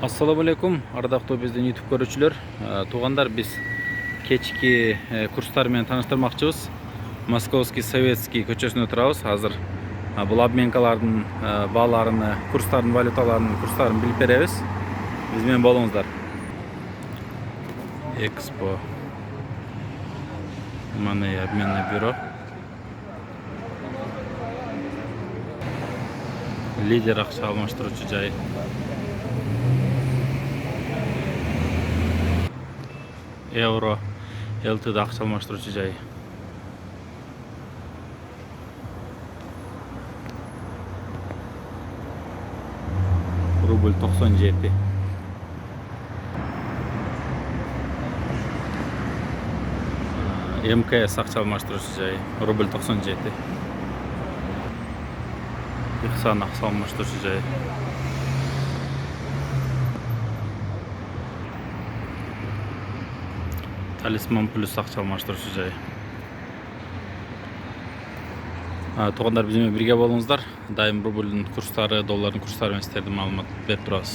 Ассаламу алейкум, ардактуу биздин YouTube көрүүчүлөр. Туугандар, биз кечки курстар менен тааныштырмакчыбыз. Московский Советский көчөсүндө турабыз. Азыр бул обменкалардын бааларыны, курстардын валюталарынын курстарын билип беребиз. Биз менен болуңуздар. Экспо Money обменный бюро. Лидер акча алмаштыруучу жай. Евро ЛТД акча алмаштыруучу жай. Рубль 97. МКС акча алмаштыруучу жай. Рубль 97. Ихсан акча алмаштыруучу жай. Талисман плюс акча алмаштыруучу жай. Туугандар, биз менен бирге болуңуздар. Дайым рубльдин курстары, доллардын курстары менен сиздерге маалымат берип турабыз.